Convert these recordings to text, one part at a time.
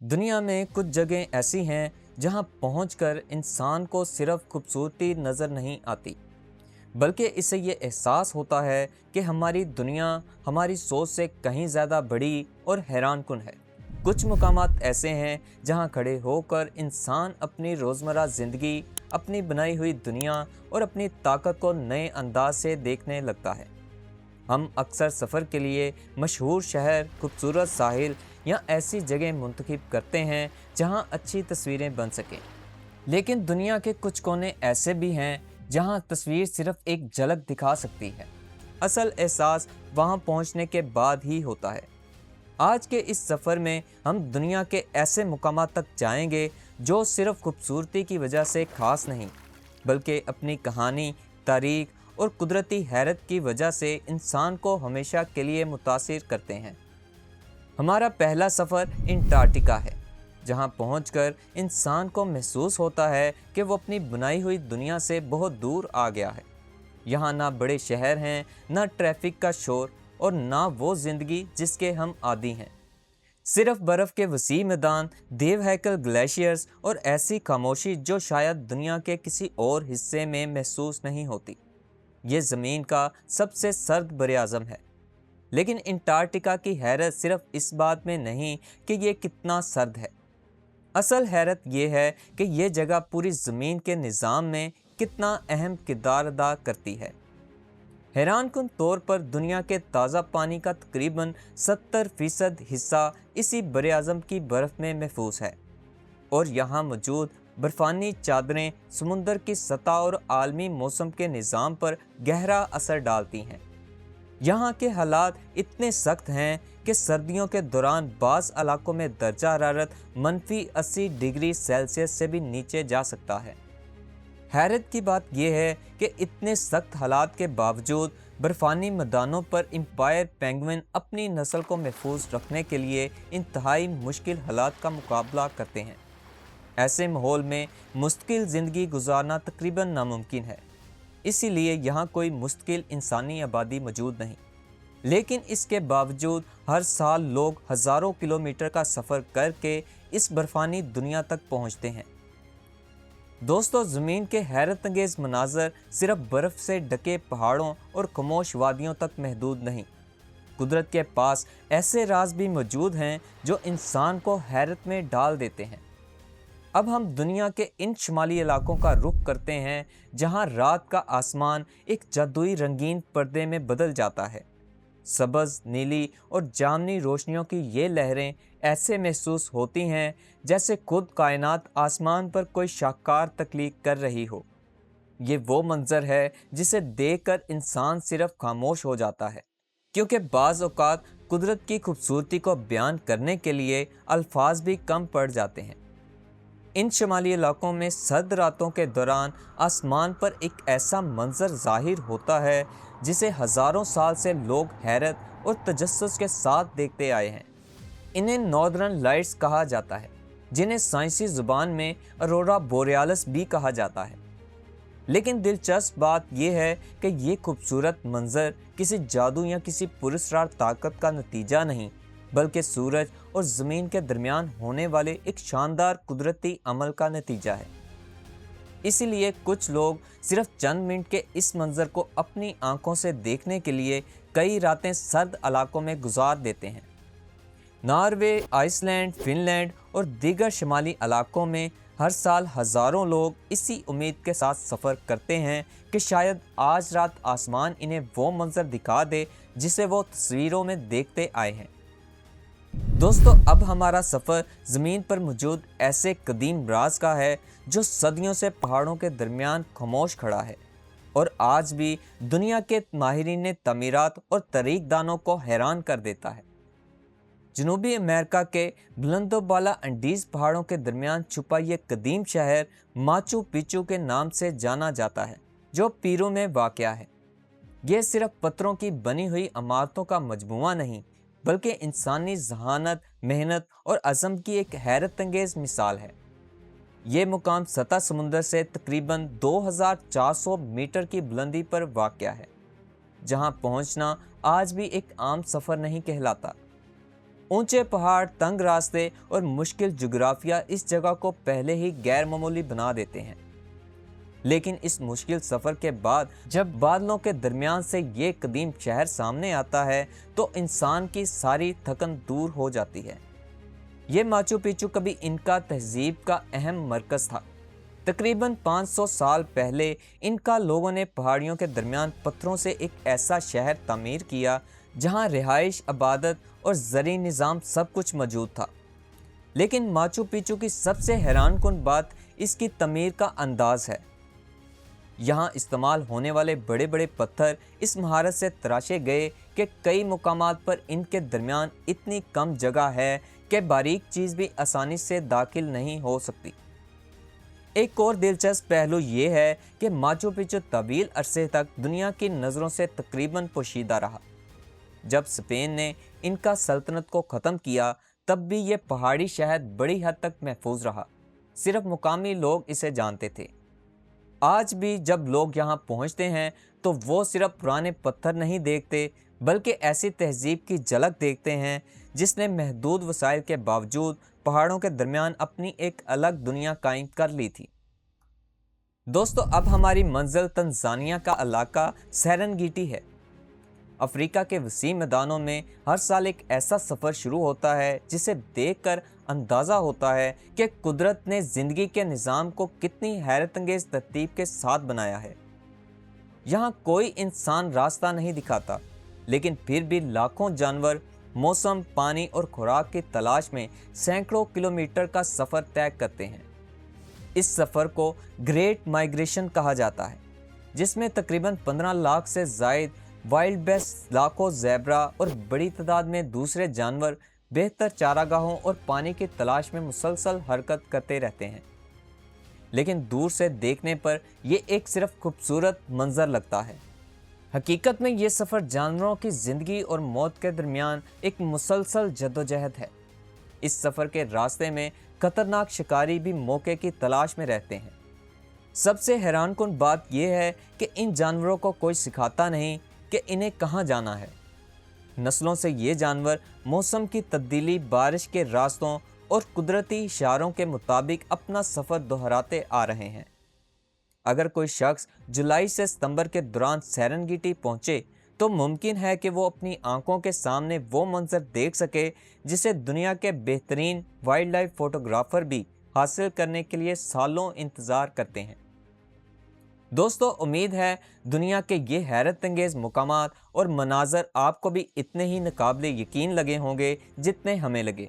दुनिया में कुछ जगह ऐसी हैं जहां पहुंचकर इंसान को सिर्फ खूबसूरती नज़र नहीं आती, बल्कि इससे ये एहसास होता है कि हमारी दुनिया हमारी सोच से कहीं ज़्यादा बड़ी और हैरानकुन है। कुछ मकामात ऐसे हैं जहां खड़े होकर इंसान अपनी रोज़मर्रा ज़िंदगी, अपनी बनाई हुई दुनिया और अपनी ताकत को नए अंदाज से देखने लगता है। हम अक्सर सफ़र के लिए मशहूर शहर, खूबसूरत साहिल या ऐसी जगह मुंतखब करते हैं जहां अच्छी तस्वीरें बन सकें। लेकिन दुनिया के कुछ कोने ऐसे भी हैं जहां तस्वीर सिर्फ एक झलक दिखा सकती है। असल एहसास वहां पहुंचने के बाद ही होता है। आज के इस सफ़र में हम दुनिया के ऐसे मुकामात तक जाएंगे जो सिर्फ खूबसूरती की वजह से ख़ास नहीं, बल्कि अपनी कहानी, तारीख और कुदरती हैरत की वजह से इंसान को हमेशा के लिए मुतासिर करते हैं। हमारा पहला सफ़र अंटार्कटिका है, जहां पहुंचकर इंसान को महसूस होता है कि वो अपनी बनाई हुई दुनिया से बहुत दूर आ गया है। यहाँ ना बड़े शहर हैं, ना ट्रैफिक का शोर और ना वो ज़िंदगी जिसके हम आदी हैं। सिर्फ बर्फ़ के वसी मैदान, देवहैकल ग्लेशियर्स और ऐसी खामोशी जो शायद दुनिया के किसी और हिस्से में महसूस नहीं होती। ये ज़मीन का सबसे सर्द बरआज़म है। लेकिन अंटार्कटिका की हैरत सिर्फ इस बात में नहीं कि ये कितना सर्द है। असल हैरत ये है कि ये जगह पूरी ज़मीन के निज़ाम में कितना अहम किरदार अदा करती है। हैरानकुन तौर पर दुनिया के ताज़ा पानी का तकरीबन 70% हिस्सा इसी बरआज़म की बर्फ़ में महफूज है, और यहाँ मौजूद बर्फ़ानी चादरें समुंदर की सतह और आलमी मौसम के निज़ाम पर गहरा असर डालती हैं। यहाँ के हालात इतने सख्त हैं कि सर्दियों के दौरान बाज़ इलाकों में दर्जा हरारत -80 डिग्री सेल्सियस से भी नीचे जा सकता है। हैरत की बात यह है कि इतने सख्त हालात के बावजूद बर्फ़ानी मैदानों पर एम्पायर पेंगुइन अपनी नस्ल को महफूज रखने के लिए इंतहाई मुश्किल हालात का मुकाबला करते हैं। ऐसे माहौल में मुस्तकिल ज़िंदगी गुजारना तकरीबन नामुमकिन है, इसीलिए यहाँ कोई मुस्तकिल इंसानी आबादी मौजूद नहीं। लेकिन इसके बावजूद हर साल लोग हज़ारों किलोमीटर का सफ़र करके इस बर्फ़ानी दुनिया तक पहुँचते हैं। दोस्तों, ज़मीन के हैरत अंगेज़ मनाज़र सिर्फ बर्फ़ से ढके पहाड़ों और खामोश वादियों तक महदूद नहीं। कुदरत के पास ऐसे राज भी मौजूद हैं जो इंसान को हैरत में डाल देते हैं। अब हम दुनिया के इन शुमाली इलाकों का रुख करते हैं जहां रात का आसमान एक जादुई रंगीन पर्दे में बदल जाता है। सब्ज़, नीली और जामनी रोशनियों की ये लहरें ऐसे महसूस होती हैं जैसे खुद कायनात आसमान पर कोई शाहकार तख्लीक कर रही हो। ये वो मंज़र है जिसे देखकर इंसान सिर्फ खामोश हो जाता है, क्योंकि बाज़ औक़ात कुदरत की खूबसूरती को बयान करने के लिए अल्फाज भी कम पड़ जाते हैं। इन शुमाली इलाकों में सर्द रातों के दौरान आसमान पर एक ऐसा मंजर ज़ाहिर होता है जिसे हज़ारों साल से लोग हैरत और तजस्सुस के साथ देखते आए हैं। इन्हें नॉर्दर्न लाइट्स कहा जाता है, जिन्हें साइंसी ज़ुबान में अरोरा बोरियालिस भी कहा जाता है। लेकिन दिलचस्प बात यह है कि ये खूबसूरत मंजर किसी जादू या किसी पुरस्कार ताकत का नतीजा नहीं, बल्कि सूरज और ज़मीन के दरमियान होने वाले एक शानदार कुदरती अमल का नतीजा है। इसीलिए कुछ लोग सिर्फ चंद मिनट के इस मंजर को अपनी आंखों से देखने के लिए कई रातें सर्द इलाकों में गुजार देते हैं। नॉर्वे, आइसलैंड, फिनलैंड और दीगर शुमाली इलाकों में हर साल हज़ारों लोग इसी उम्मीद के साथ सफ़र करते हैं कि शायद आज रात आसमान इन्हें वो मंजर दिखा दे जिसे वो तस्वीरों में देखते आए हैं। दोस्तों, अब हमारा सफ़र ज़मीन पर मौजूद ऐसे कदीम राज का है जो सदियों से पहाड़ों के दरमियान खामोश खड़ा है और आज भी दुनिया के माहिरीन तमीरात और तरीक़दानों को हैरान कर देता है। जनूबी अमेरिका के बुलंदोबाला अंडीज़ पहाड़ों के दरमियान छुपा ये कदीम शहर माचू पिचू के नाम से जाना जाता है, जो पेरू में वाक़या है। ये सिर्फ पत्थरों की बनी हुई इमारतों का मजमूआ नहीं, बल्कि इंसानी ज़हानत, मेहनत और अज़म की एक हैरत अंगेज़ मिसाल है। ये मुकाम सतह समुंदर से तकरीबन 2400 मीटर की बुलंदी पर वाक़या है, जहाँ पहुँचना आज भी एक आम सफ़र नहीं कहलाता। اونچے پہاڑ، تنگ راستے اور مشکل جغرافیہ اس جگہ کو پہلے ہی غیر معمولی بنا دیتے ہیں، لیکن اس مشکل سفر کے بعد جب بادلوں کے درمیان سے یہ قدیم شہر سامنے آتا ہے تو انسان کی ساری تھکن دور ہو جاتی ہے۔ یہ ماچو پیچو کبھی انکا تہذیب کا اہم مرکز تھا۔ تقریباً 500 سال پہلے انکا لوگوں نے پہاڑیوں کے درمیان پتھروں سے ایک ایسا شہر تعمیر کیا جہاں رہائش، عبادت اور زرعی نظام سب کچھ موجود تھا۔ لیکن ماچو پیچو کی سب سے حیران کن بات اس کی تعمیر کا انداز ہے۔ یہاں استعمال ہونے والے بڑے بڑے پتھر اس مہارت سے تراشے گئے کہ کئی مقامات پر ان کے درمیان اتنی کم جگہ ہے کہ باریک چیز بھی آسانی سے داخل نہیں ہو سکتی۔ ایک اور دلچسپ پہلو یہ ہے کہ ماچو پیچو طویل عرصے تک دنیا کی نظروں سے تقریباً پوشیدہ رہا۔ جب اسپین نے انکا سلطنت کو ختم کیا تب بھی یہ پہاڑی شہر بڑی حد تک محفوظ رہا، صرف مقامی لوگ اسے جانتے تھے۔ آج بھی جب لوگ یہاں پہنچتے ہیں تو وہ صرف پرانے پتھر نہیں دیکھتے بلکہ ایسی تہذیب کی جھلک دیکھتے ہیں جس نے محدود وسائل کے باوجود پہاڑوں کے درمیان اپنی ایک الگ دنیا قائم کر لی تھی۔ دوستو، اب ہماری منزل تنزانیہ کا علاقہ سیرنگیٹی ہے۔ افریقہ کے وسیع میدانوں میں ہر سال ایک ایسا سفر شروع ہوتا ہے جسے دیکھ کر اندازہ ہوتا ہے کہ قدرت نے زندگی کے نظام کو کتنی حیرت انگیز ترتیب کے ساتھ بنایا ہے۔ یہاں کوئی انسان راستہ نہیں دکھاتا، لیکن پھر بھی لاکھوں جانور موسم، پانی اور خوراک کی تلاش میں سینکڑوں کلومیٹر کا سفر طے کرتے ہیں۔ اس سفر کو گریٹ مائیگریشن کہا جاتا ہے، جس میں تقریباً 15 لاکھ سے زائد وائلڈ بیسٹ، لاکھوں زیبرا اور بڑی تعداد میں دوسرے جانور بہتر چاراگاہوں اور پانی کی تلاش میں مسلسل حرکت کرتے رہتے ہیں۔ لیکن دور سے دیکھنے پر یہ ایک صرف خوبصورت منظر لگتا ہے۔ حقیقت میں یہ سفر جانوروں کی زندگی اور موت کے درمیان ایک مسلسل جدوجہد ہے۔ اس سفر کے راستے میں خطرناک شکاری بھی موقع کی تلاش میں رہتے ہیں۔ سب سے حیران کن بات یہ ہے کہ ان جانوروں کو کوئی سکھاتا نہیں کہ انہیں کہاں جانا ہے۔ نسلوں سے یہ جانور موسم کی تبدیلی، بارش کے راستوں اور قدرتی اشاروں کے مطابق اپنا سفر دہراتے آ رہے ہیں۔ اگر کوئی شخص جولائی سے ستمبر کے دوران سیرنگیٹی پہنچے تو ممکن ہے کہ وہ اپنی آنکھوں کے سامنے وہ منظر دیکھ سکے جسے دنیا کے بہترین وائلڈ لائف فوٹوگرافر بھی حاصل کرنے کے لیے سالوں انتظار کرتے ہیں۔ دوستو، امید ہے دنیا کے یہ حیرت انگیز مقامات اور مناظر آپ کو بھی اتنے ہی ناقابل یقین لگے ہوں گے جتنے ہمیں لگے۔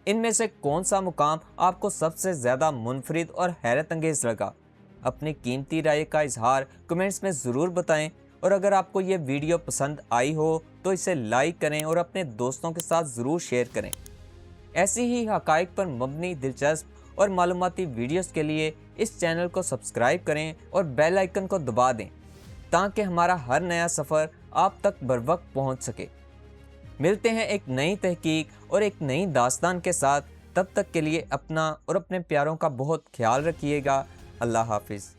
ان میں سے کون سا مقام آپ کو سب سے زیادہ منفرد اور حیرت انگیز لگا؟ اپنی قیمتی رائے کا اظہار کمنٹس میں ضرور بتائیں، اور اگر آپ کو یہ ویڈیو پسند آئی ہو تو اسے لائک کریں اور اپنے دوستوں کے ساتھ ضرور شیئر کریں۔ ایسی ہی حقائق پر مبنی دلچسپ اور معلوماتی ویڈیوز کے لیے اس چینل کو سبسکرائب کریں اور بیل آئیکن کو دبا دیں تاکہ ہمارا ہر نیا سفر آپ تک بروقت پہنچ سکے۔ ملتے ہیں ایک نئی تحقیق اور ایک نئی داستان کے ساتھ، تب تک کے لیے اپنا اور اپنے پیاروں کا بہت خیال رکھیے گا۔ اللہ حافظ۔